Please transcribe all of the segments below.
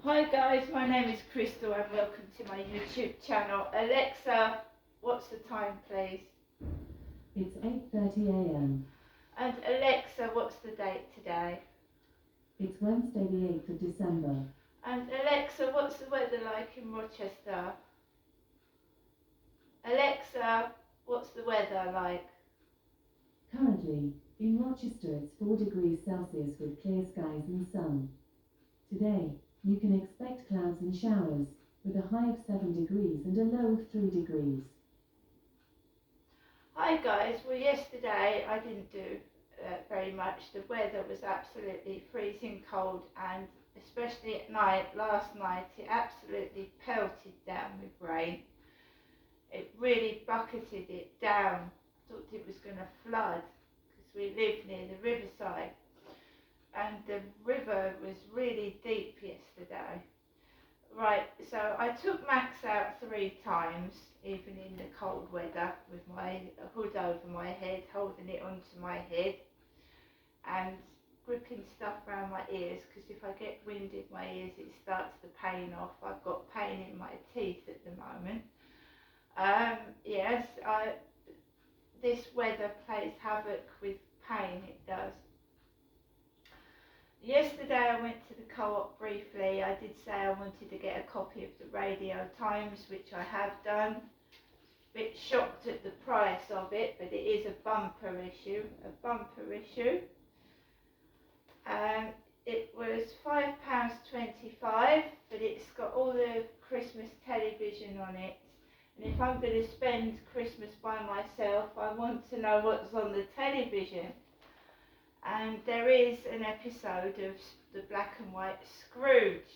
Hi guys, my name is Crystal and welcome to my YouTube channel. Alexa, what's the time please? It's 8:30 a.m. And Alexa, what's the date today? It's Wednesday the 8th of December. And Alexa, what's the weather like in Rochester? Alexa, what's the weather like? Currently, in Rochester it's 4 degrees Celsius with clear skies and sun. Today, you can expect clouds and showers, with a high of 7 degrees and a low of 3 degrees. Hi guys, well yesterday I didn't do very much. The weather was absolutely freezing cold, and especially at night, last night, it absolutely pelted down with rain. It really bucketed it down. I thought it was going to flood because we live near the riverside, and the river was really deep yesterday. Right, so I took Max out 3 times, even in the cold weather, with my hood over my head, holding it onto my head and gripping stuff around my ears, because if I get wind in my ears it starts the pain off. I've got pain in my teeth at the moment. Yes, this weather plays havoc with pain, it does. Yesterday I went to the co-op briefly. I did say I wanted to get a copy of the Radio Times, which I have done. A bit shocked at the price of it, but it is a bumper issue. It was £5.25, but it's got all the Christmas television on it. And if I'm going to spend Christmas by myself, I want to know what's on the television. And there is an episode of the black and white Scrooge,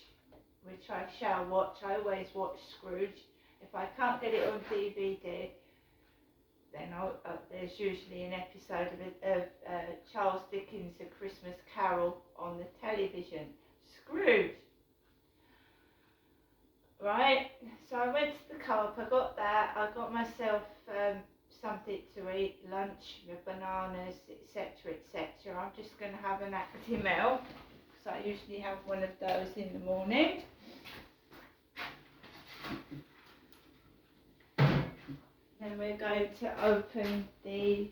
which I shall watch. I always watch Scrooge. If I can't get it on DVD, then there's usually an episode of Charles Dickens' A Christmas Carol on the television. Scrooge. Right, so I went to the co-op, I got that, I got myself something to eat, lunch with bananas, etc, etc. I'm just going to have an Actimel, because I usually have one of those in the morning. Then we're going to open the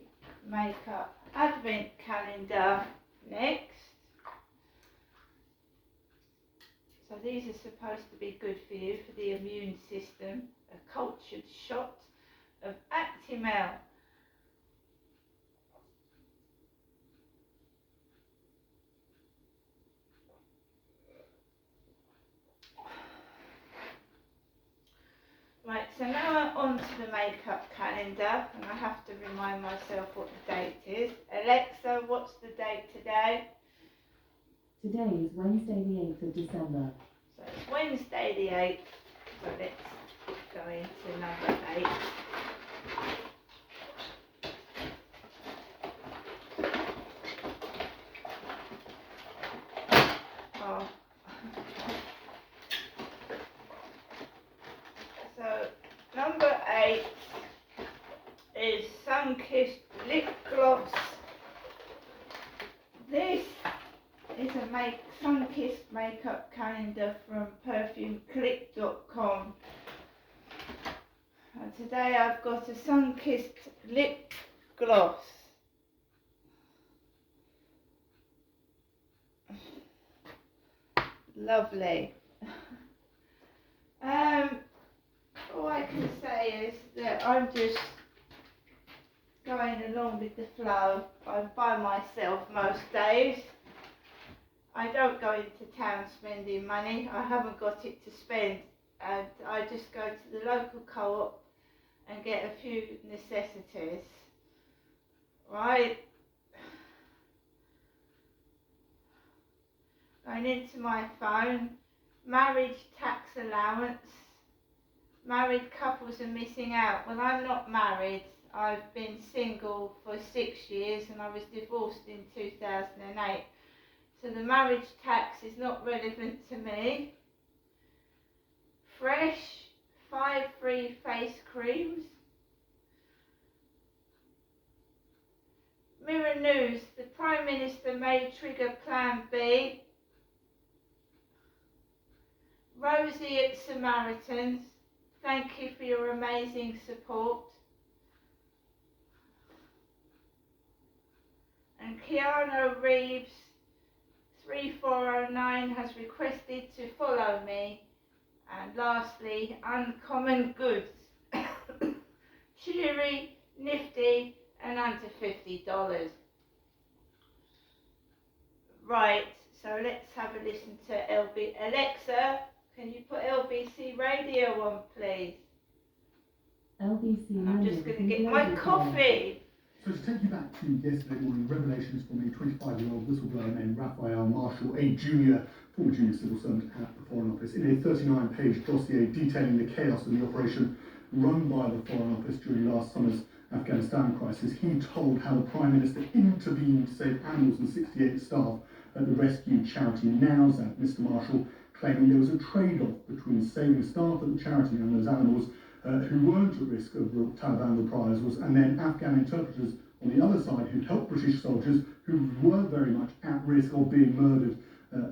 makeup advent calendar next. So these are supposed to be good for you, for the immune system. A cultured shot of Actimel. Right, so now I'm on to the makeup calendar, and I have to remind myself what the date is. Alexa, what's the date today? Today is Wednesday the 8th of December. So it's Wednesday the 8th, so let's go into number 8. Oh. So number 8 is Sun-Kissed Lip Gloss. This is a sun-kissed makeup calendar from perfumeclick.com, and today I've got a sun-kissed lip gloss. Lovely. All I can say is that I'm just going along with the flow. I'm by myself most days. I don't go into town spending money. I haven't got it to spend, and I just go to the local co-op and get a few necessities. Right? Going into my phone, marriage tax allowance. Married couples are missing out. Well, I'm not married. I've been single for 6 years, and I was divorced in 2008. So the marriage tax is not relevant to me. Fresh 5 free face creams. Mirror News, the Prime Minister may trigger Plan B. Rosie at Samaritans, thank you for your amazing support. And Keanu Reeves 3409 has requested to follow me. And lastly, Uncommon Goods, cheery, nifty and under $50. Right, so let's have a listen to LB. Alexa, can you put LBC radio on, please? LBC I'm just going to get my coffee. So to take you back to yesterday morning, revelations from a 25-year-old whistleblower named Raphael Marshall, a former junior civil servant at the Foreign Office, in a 39-page dossier detailing the chaos of the operation run by the Foreign Office during last summer's Afghanistan crisis. He told how the Prime Minister intervened to save animals and 68 staff at the rescue charity Nowzat. Mr Marshall claiming there was a trade-off between saving staff at the charity and those animals who weren't at risk of Taliban reprisals, and then Afghan interpreters on the other side who helped British soldiers who were very much at risk of being murdered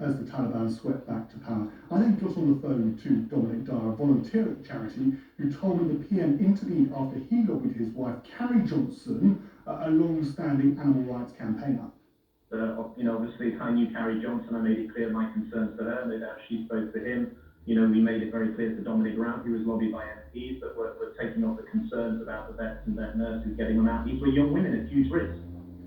as the Taliban swept back to power. I then got on the phone to Dominic Dyer, a volunteer at the charity, who told me the PM intervened after he lobbied his wife, Carrie Johnson, a long-standing animal rights campaigner. Obviously, I knew Carrie Johnson. I made it clear my concerns to her. No doubt she spoke to him. We made it very clear to Dominic Raab, who was lobbied by MPs, that we're taking on the concerns about the vets and vet nurses, getting them out. These were young women at huge risk.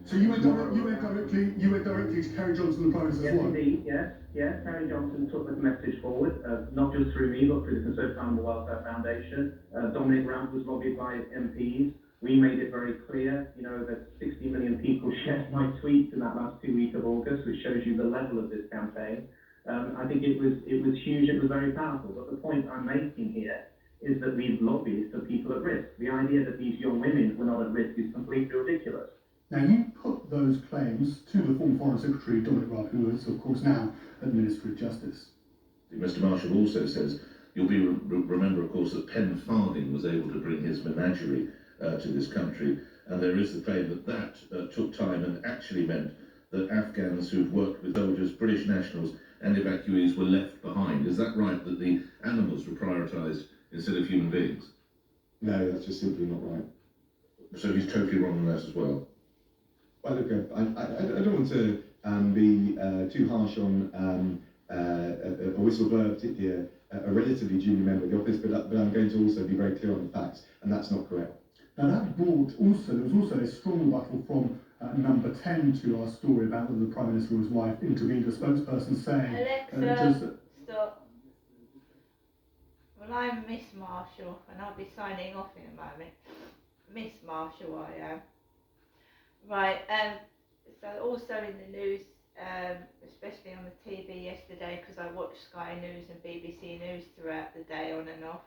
So you went directly to Carrie Johnson, the Prime Minister? Yes, indeed, yes. Carrie Johnson took the message forward, not just through me, but through the Conservative Animal Welfare Foundation. Dominic Raab was lobbied by MPs. We made it very clear, that 60 million people shared my tweets in that last 2 weeks of August, which shows you the level of this campaign. I think it was huge, it was very powerful, but the point I'm making here is that we've lobbied for people at risk. The idea that these young women were not at risk is completely ridiculous. Now, you put those claims to the former Foreign Secretary, Dominic Raab, who is, of course, now at the Ministry of Justice. Mr Marshall also says, you'll remember, of course, that Penn Farthing was able to bring his menagerie to this country, and there is the claim that took time and actually meant that Afghans who'd worked with soldiers, British nationals and evacuees were left behind. Is that right, that the animals were prioritised instead of human beings? No, that's just simply not right. So he's totally wrong on that as well? Well, look, I don't want to be too harsh on a whistleblower, particularly a relatively junior member of the office, but I'm going to also be very clear on the facts, and that's not correct. Now that there was also a strong rebuttal from number 10 to our story about whether the Prime Minister or his wife intervened, a spokesperson saying... Alexa, stop. Well, I'm Miss Marshall, and I'll be signing off in a moment. Miss Marshall, I am. Right, so also in the news, especially on the TV yesterday, because I watched Sky News and BBC News throughout the day on and off,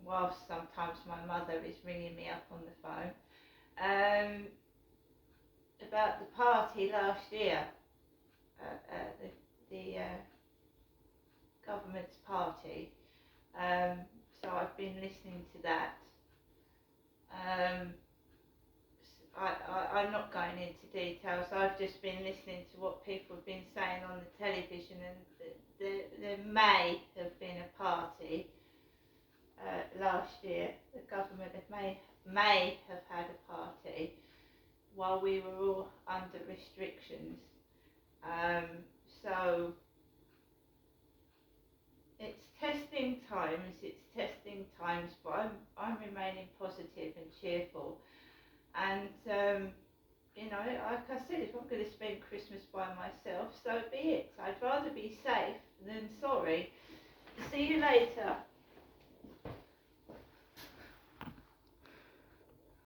whilst sometimes my mother is ringing me up on the phone, about the party last year, the government's party. So I've been listening to that. I'm not going into details. I've just been listening to what people have been saying on the television, and there may have been a party last year. The government may have had a party while we were all under restrictions. So it's testing times, but I'm remaining positive and cheerful. And like I said, if I'm going to spend Christmas by myself, so be it. I'd rather be safe than sorry. See you later.